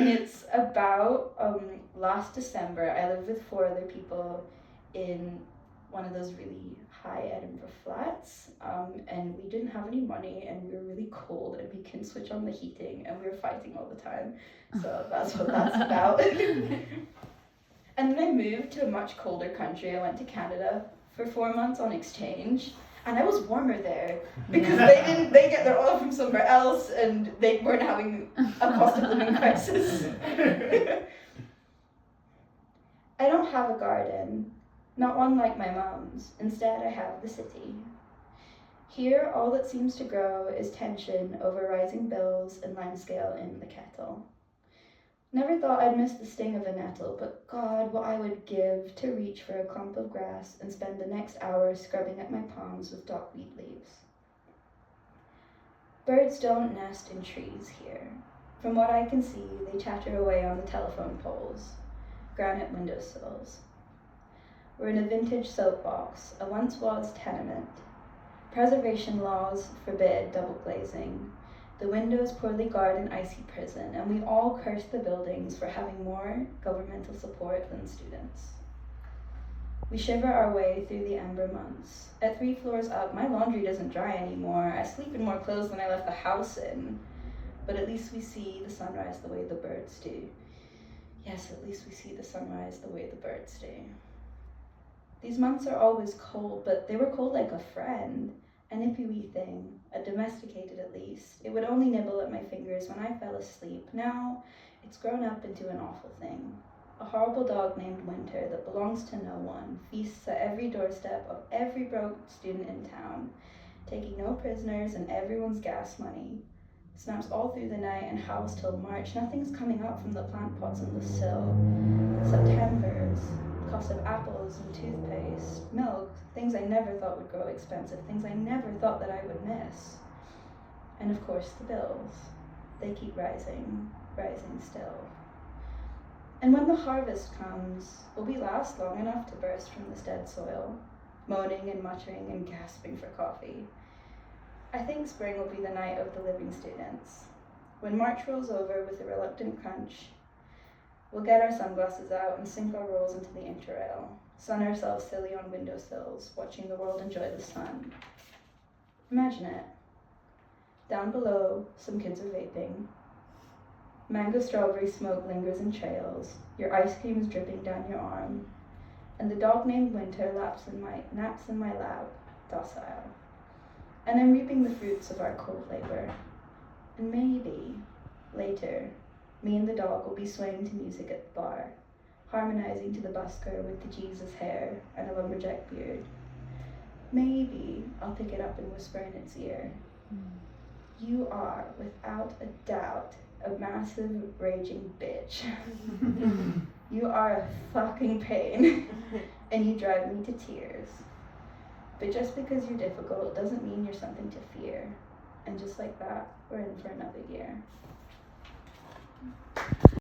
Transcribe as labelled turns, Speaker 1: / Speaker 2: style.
Speaker 1: And it's about last December, I lived with 4 other people in one of those really high Edinburgh flats, and we didn't have any money, and we were really cold, and we couldn't switch on the heating, and we were fighting all the time. So that's what that's about. And then I moved to a much colder country. I went to Canada for 4 months on exchange, and I was warmer there because they get their oil from somewhere else, and they weren't having a cost of living crisis. I don't have a garden, not one like my mom's. Instead, I have the city. Here, all that seems to grow is tension over rising bills and limescale in the kettle. Never thought I'd miss the sting of a nettle, but God, what I would give to reach for a clump of grass and spend the next hour scrubbing at my palms with dockweed leaves. Birds don't nest in trees here. From what I can see, they chatter away on the telephone poles, granite windowsills. We're in a vintage soapbox, a once-was tenement. Preservation laws forbid double glazing. The windows poorly guard an icy prison, and we all curse the buildings for having more governmental support than students. We shiver our way through the ember months. At 3 floors up, my laundry doesn't dry anymore. I sleep in more clothes than I left the house in. But at least we see the sunrise the way the birds do. Yes, at least we see the sunrise the way the birds do. These months are always cold, but they were cold like a friend. A nippy wee thing, a domesticated at least. It would only nibble at my fingers when I fell asleep. Now, it's grown up into an awful thing. A horrible dog named Winter that belongs to no one, feasts at every doorstep of every broke student in town, taking no prisoners and everyone's gas money. Snaps all through the night and howls till March. Nothing's coming up from the plant pots on the sill. September's. Cost of apples and toothpaste, milk, things I never thought would grow expensive, things I never thought that I would miss. And of course the bills. They keep rising, rising still. And when the harvest comes, will we last long enough to burst from this dead soil, moaning and muttering and gasping for coffee? I think spring will be the night of the living students. When March rolls over with a reluctant crunch, we'll get our sunglasses out and sink our rolls into the interrail, sun ourselves silly on windowsills, watching the world enjoy the sun. Imagine it. Down below, some kids are vaping. Mango strawberry smoke lingers in trails. Your ice cream is dripping down your arm. And the dog named Winter naps in my lap, docile. And I'm reaping the fruits of our cold labor. And maybe, later, me and the dog will be swaying to music at the bar, harmonizing to the busker with the Jesus hair and a lumberjack beard. Maybe I'll pick it up and whisper in its ear. You are, without a doubt, a massive raging bitch. You are a fucking pain, and you drive me to tears. But just because you're difficult doesn't mean you're something to fear. And just like that, we're in for another year.